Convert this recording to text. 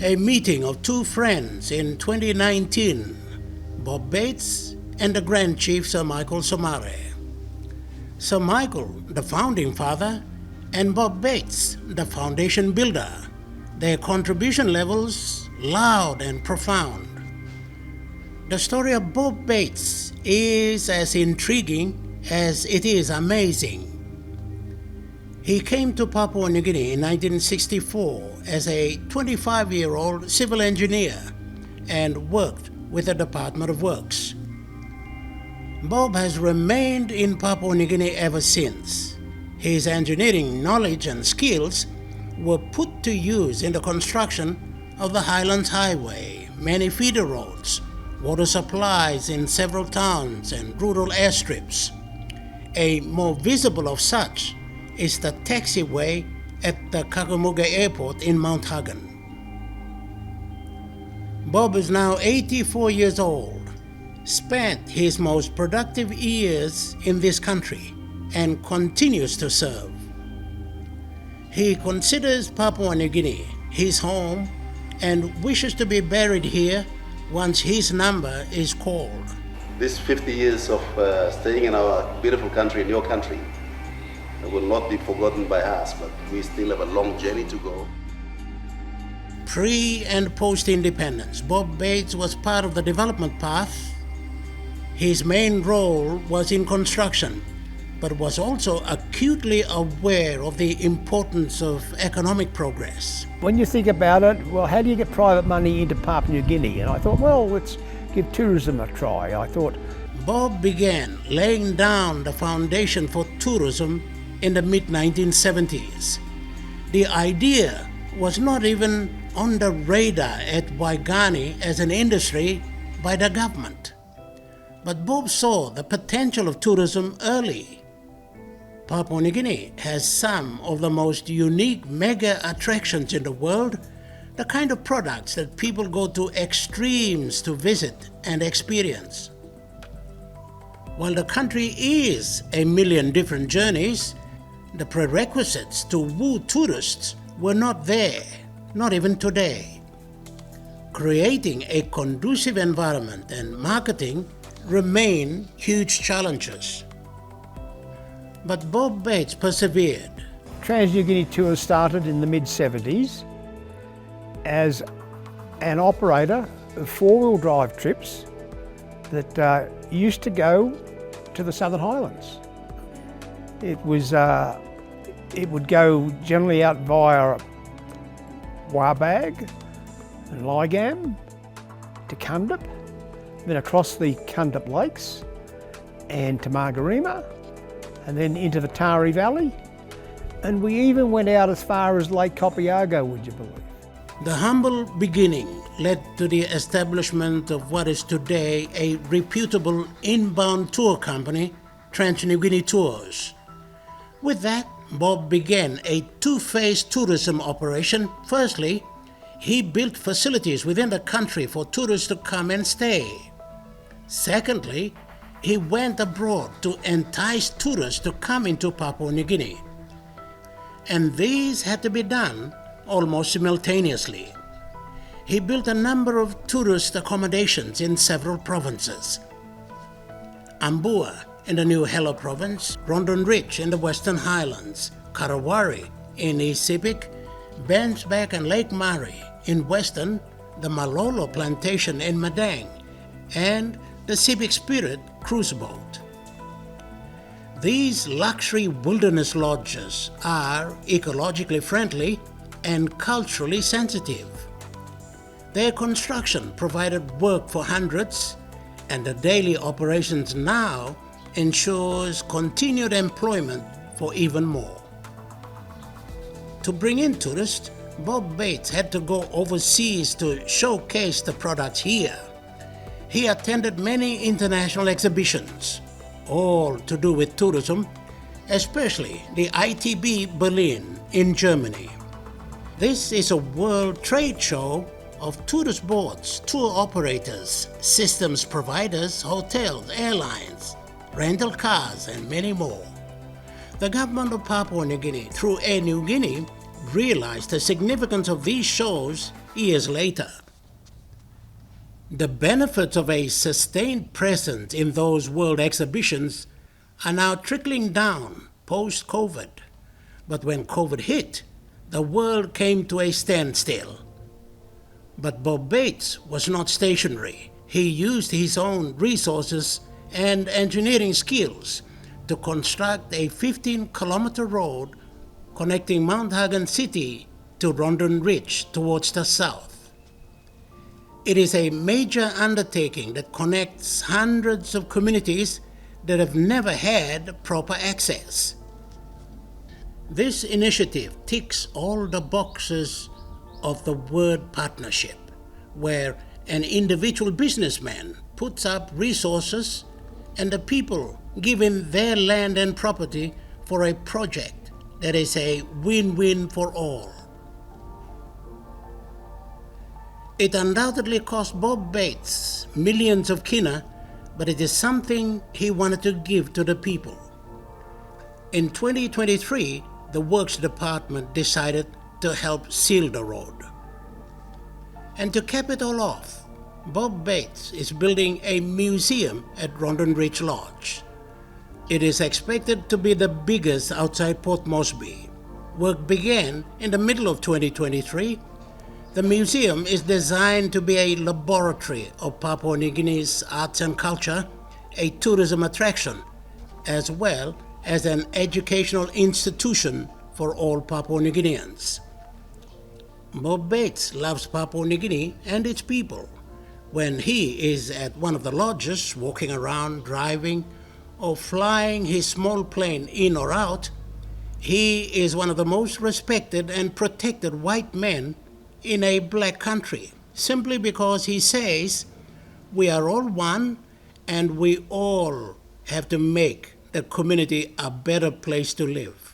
A meeting of two friends in 2019, Bob Bates and the Grand Chief Sir Michael Somare. Sir Michael, the founding father, and Bob Bates, the foundation builder. Their contribution levels loud and profound. The story of Bob Bates is as intriguing as it is amazing. He came to Papua New Guinea in 1964 as a 25-year-old civil engineer and worked with the Department of Works. Bob has remained in Papua New Guinea ever since. His engineering knowledge and skills were put to use in the construction of the Highlands Highway, many feeder roads, water supplies in several towns and rural airstrips. A more visible of such is the taxiway at the Kakamega Airport in Mount Hagen. Bob is now 84 years old, spent his most productive years in this country, and continues to serve. He considers Papua New Guinea his home and wishes to be buried here once his number is called. This 50 years of staying in our beautiful country, in your country, will not be forgotten by us, but we still have a long journey to go. Pre- and post-independence, Bob Bates was part of the development path. His main role was in construction, but was also acutely aware of the importance of economic progress. When you think about it, well, how do you get private money into Papua New Guinea? And I thought, well, let's give tourism a try. I thought Bob began laying down the foundation for tourism in the mid-1970s. The idea was not even on the radar at Waigani as an industry by the government. But Bob saw the potential of tourism early. Papua New Guinea has some of the most unique mega attractions in the world, the kind of products that people go to extremes to visit and experience. While the country is a million different journeys, the prerequisites to woo tourists were not there, not even today. Creating a conducive environment and marketing remain huge challenges. But Bob Bates persevered. Trans New Guinea Tours started in the mid-70s as an operator of four-wheel drive trips that used to go to the Southern Highlands. It would go generally out via Warbag and Ligam to Kundup, then across the Kundup Lakes and to Margarima, and then into the Tari Valley. And we even went out as far as Lake Copiago, would you believe? The humble beginning led to the establishment of what is today a reputable inbound tour company, Trans New Guinea Tours. With that, Bob began a two-phase tourism operation. Firstly, he built facilities within the country for tourists to come and stay. Secondly, he went abroad to entice tourists to come into Papua New Guinea. And these had to be done almost simultaneously. He built a number of tourist accommodations in several provinces. Ambua in the New Hello province, Rondon Ridge in the Western Highlands, Karawari in East Sepik, Bensback and Lake Mari in Western, the Malolo Plantation in Madang, and the Sepik Spirit cruise boat. These luxury wilderness lodges are ecologically friendly and culturally sensitive. Their construction provided work for hundreds, and the daily operations now ensures continued employment for even more. To bring in tourists, Bob Bates had to go overseas to showcase the products here. He attended many international exhibitions, all to do with tourism, especially the ITB Berlin in Germany. This is a world trade show of tourist boards, tour operators, systems providers, hotels, airlines, rental cars, and many more. The government of Papua New Guinea, through Air New Guinea, realized the significance of these shows years later. The benefits of a sustained presence in those world exhibitions are now trickling down post-COVID. But when COVID hit, the world came to a standstill. But Bob Bates was not stationary. He used his own resources and engineering skills to construct a 15-kilometer road connecting Mount Hagen City to Rondon Ridge towards the south. It is a major undertaking that connects hundreds of communities that have never had proper access. This initiative ticks all the boxes of the word partnership, where an individual businessman puts up resources and the people give in their land and property for a project that is a win-win for all. It undoubtedly cost Bob Bates millions of kina, but it is something he wanted to give to the people. In 2023, the Works Department decided to help seal the road. And to cap it all off, Bob Bates is building a museum at Rondon Ridge Lodge. It is expected to be the biggest outside Port Moresby. Work began in the middle of 2023. The museum is designed to be a laboratory of Papua New Guinea's arts and culture, a tourism attraction, as well as an educational institution for all Papua New Guineans. Bob Bates loves Papua New Guinea and its people. When he is at one of the lodges, walking around, driving, or flying his small plane in or out, he is one of the most respected and protected white men in a black country, simply because he says we are all one and we all have to make the community a better place to live.